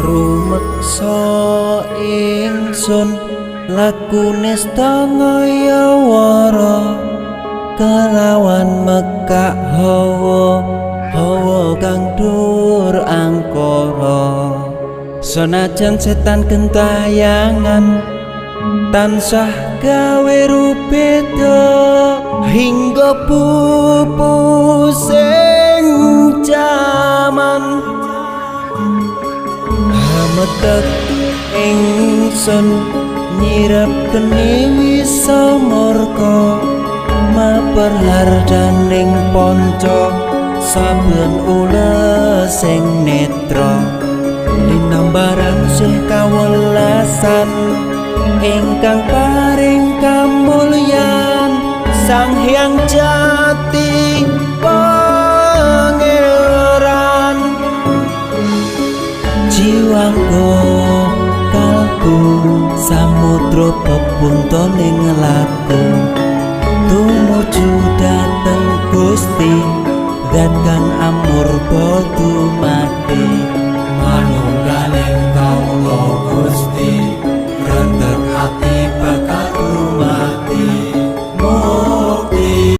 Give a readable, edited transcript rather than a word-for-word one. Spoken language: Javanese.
rumeksa ingsun lakune stangaya wara kelawan mekak hawa kang dur angkara senajan setan gentayangan tansah gawe rupeda hingga pupusing jaman hametek ingsun nyirep geni wisamurka maperhardaning panca saben ules sing netra linambaran sih kawelasan ingkang paring kamulyan Sang Hyang Jati Pangeran jiwangku kalbu samudra pepungtoning laku tumuju dhateng Gusti zat kang amurba dumati manungsa